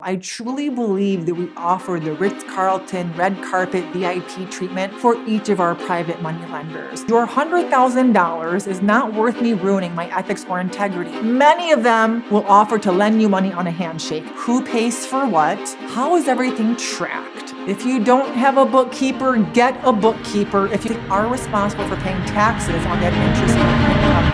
I truly believe that we offer the Ritz-Carlton red carpet VIP treatment for each of our private money lenders. Your $100,000 is not worth me ruining my ethics or integrity. Many of them will offer to lend you money on a handshake. Who pays for what? How is everything tracked? If you don't have a bookkeeper, get a bookkeeper. If you are responsible for paying taxes on that interest income.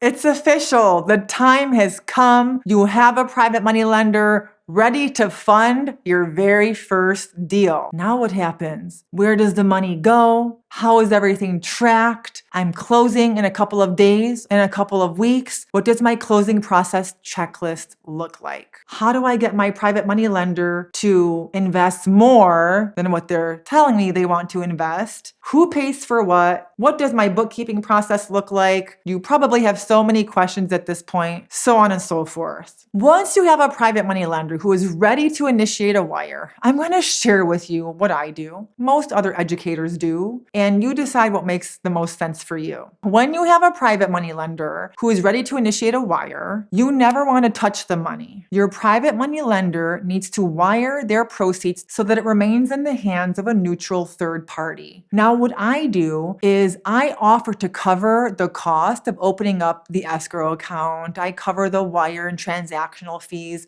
It's official. The time has come. You have a private money lender ready to fund your very first deal. Now what happens? Where does the money go? How is everything tracked? I'm closing in a couple of days, in a couple of weeks. What does my closing process checklist look like? How do I get my private money lender to invest more than what they're telling me they want to invest? Who pays for what? What does my bookkeeping process look like? You probably have so many questions at this point, so on and so forth. Once you have a private money lender who is ready to initiate a wire, I'm going to share with you what I do, most other educators do, and you decide what makes the most sense for you. When you have a private money lender who is ready to initiate a wire, you never want to touch the money. Your private money lender needs to wire their proceeds so that it remains in the hands of a neutral third party. Now, what I do is I offer to cover the cost of opening up the escrow account. I cover the wire and transactional fees.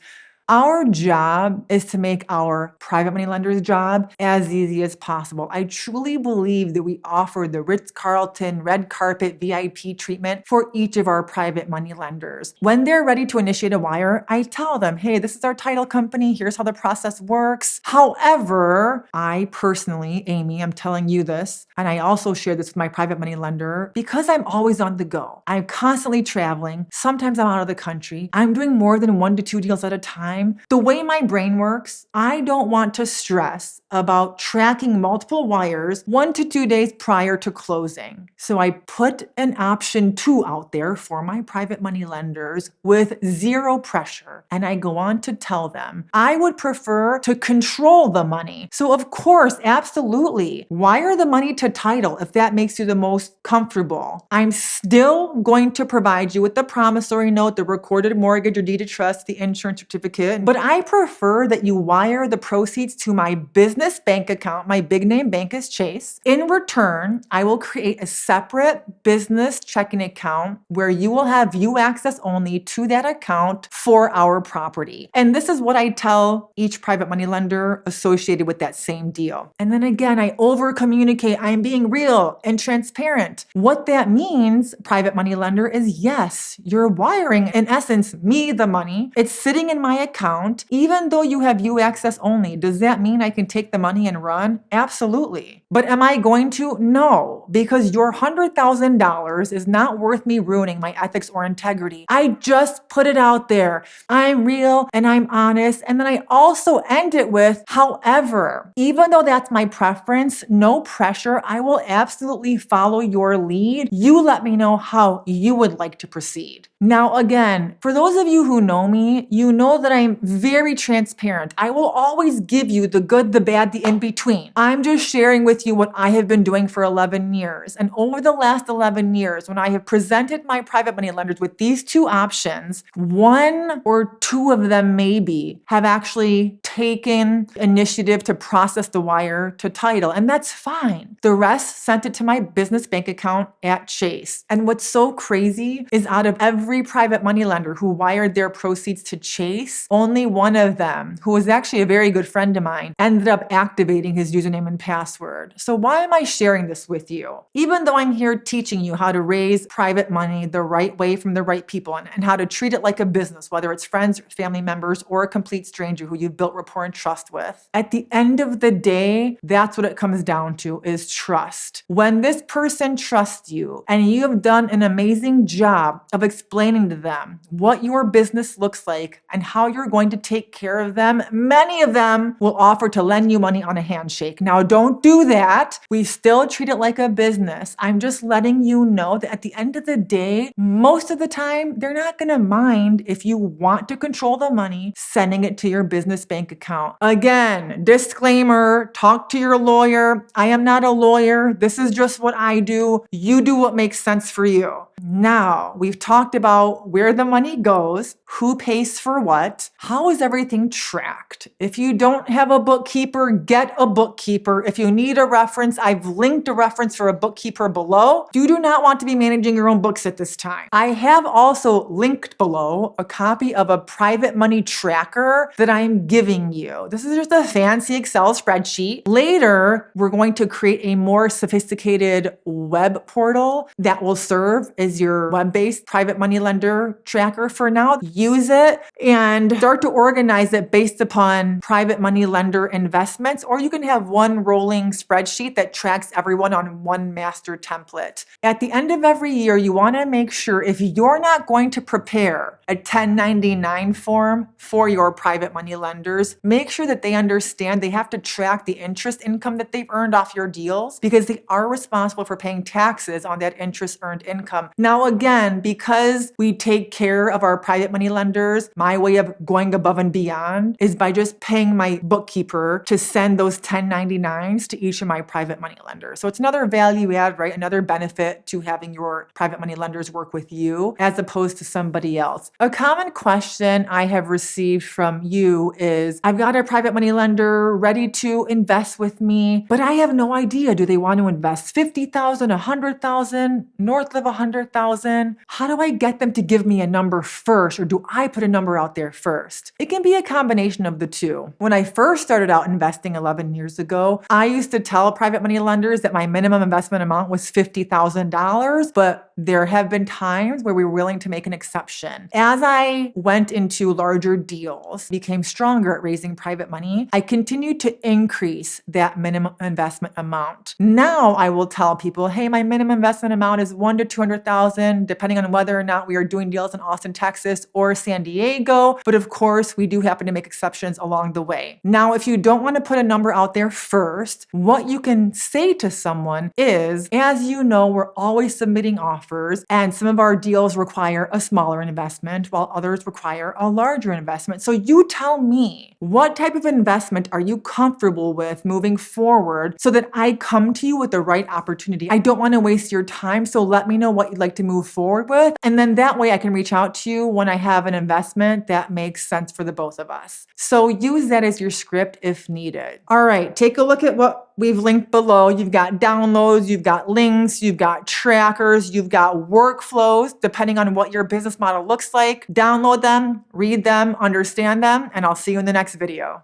Our job is to make our private money lender's job as easy as possible. I truly believe that we offer the Ritz-Carlton red carpet VIP treatment for each of our private money lenders. When they're ready to initiate a wire, I tell them, hey, this is our title company. Here's how the process works. However, I personally, Amy, I'm telling you this, and I also share this with my private money lender because I'm always on the go. I'm constantly traveling. Sometimes I'm out of the country. I'm doing more than 1 to 2 deals at a time. The way my brain works, I don't want to stress about tracking multiple wires 1 to 2 days prior to closing. So I put an option 2 out there for my private money lenders with zero pressure. And I go on to tell them, I would prefer to control the money. So of course, absolutely, wire the money to title if that makes you the most comfortable. I'm still going to provide you with the promissory note, the recorded mortgage or deed of trust, the insurance certificate. But I prefer that you wire the proceeds to my business bank account. My big name bank is Chase. In return, I will create a separate business checking account where you will have view access only to that account for our property. And this is what I tell each private money lender associated with that same deal. And then again, I over communicate. I'm being real and transparent. What that means, private money lender, is yes, you're wiring, in essence, me the money. It's sitting in my account, even though you have view access only. Does that mean I can take the money and run? Absolutely. But am I going to? No, because your $100,000 is not worth me ruining my ethics or integrity. I just put it out there. I'm real and I'm honest. And then I also end it with, however, even though that's my preference, no pressure, I will absolutely follow your lead. You let me know how you would like to proceed. Now, again, for those of you who know me, you know that I'm very transparent. I will always give you the good, the bad, the in-between. I'm just sharing with you what I have been doing for 11 years. And over the last 11 years, when I have presented my private money lenders with these 2 options, 1 or 2 of them maybe have actually taken initiative to process the wire to title, and that's fine. The rest sent it to my business bank account at Chase. And what's so crazy is out of every private money lender who wired their proceeds to Chase, only one of them, who was actually a very good friend of mine, ended up activating his username and password. So why am I sharing this with you? Even though I'm here teaching you how to raise private money the right way from the right people and how to treat it like a business, whether it's friends, family members, or a complete stranger who you've built rapport and trust with. At the end of the day, that's what it comes down to, is trust. When this person trusts you and you have done an amazing job of explaining to them what your business looks like and how you're you're going to take care of them. Many of them will offer to lend you money on a handshake. Now, don't do that. We still treat it like a business. I'm just letting you know that at the end of the day, most of the time, they're not going to mind if you want to control the money, sending it to your business bank account. Again, disclaimer, talk to your lawyer. I am not a lawyer. This is just what I do. You do what makes sense for you. Now, we've talked about where the money goes, who pays for what, how is everything tracked. If you don't have a bookkeeper, get a bookkeeper. If you need a reference, I've linked a reference for a bookkeeper below. You do not want to be managing your own books at this time. I have also linked below a copy of a private money tracker that I'm giving you. This is just a fancy Excel spreadsheet. Later, we're going to create a more sophisticated web portal that will serve as your web-based private money lender tracker. For now, use it and start to organize it based upon private money lender investments, or you can have one rolling spreadsheet that tracks everyone on one master template. At the end of every year, you want to make sure if you're not going to prepare a 1099 form for your private money lenders, make sure that they understand they have to track the interest income that they've earned off your deals, because they are responsible for paying taxes on that interest earned income. Now, again, because we take care of our private money lenders, my way of going above and beyond is by just paying my bookkeeper to send those 1099s to each of my private money lenders. So it's another value add, right? Another benefit to having your private money lenders work with you as opposed to somebody else. A common question I have received from you is, I've got a private money lender ready to invest with me, but I have no idea. Do they want to invest $50,000, $100,000, north of $100,000? How do I get them to give me a number first, or do I put a number out there first? It can be a combination of the two. When I first started out investing 11 years ago, I used to tell private money lenders that my minimum investment amount was $50,000, but there have been times where we were willing to make an exception. As I went into larger deals, became stronger at raising private money, I continued to increase that minimum investment amount. Now I will tell people, hey, my minimum investment amount is $100,000 to $200,000, depending on whether or not we are doing deals in Austin, Texas or San Diego. But of course, we do happen to make exceptions along the way. Now, if you don't want to put a number out there first, what you can say to someone is, as you know, we're always submitting offers, and some of our deals require a smaller investment while others require a larger investment. So you tell me, what type of investment are you comfortable with moving forward so that I come to you with the right opportunity? I don't want to waste your time, so let me know what you'd like to move forward with. And then that way I can reach out to you when I have an investment that makes sense for the both of us. So use that as your script if needed. All right, take a look at what we've linked below. You've got downloads, you've got links, you've got trackers, you've got workflows, depending on what your business model looks like. Download them, read them, understand them, and I'll see you in the next video.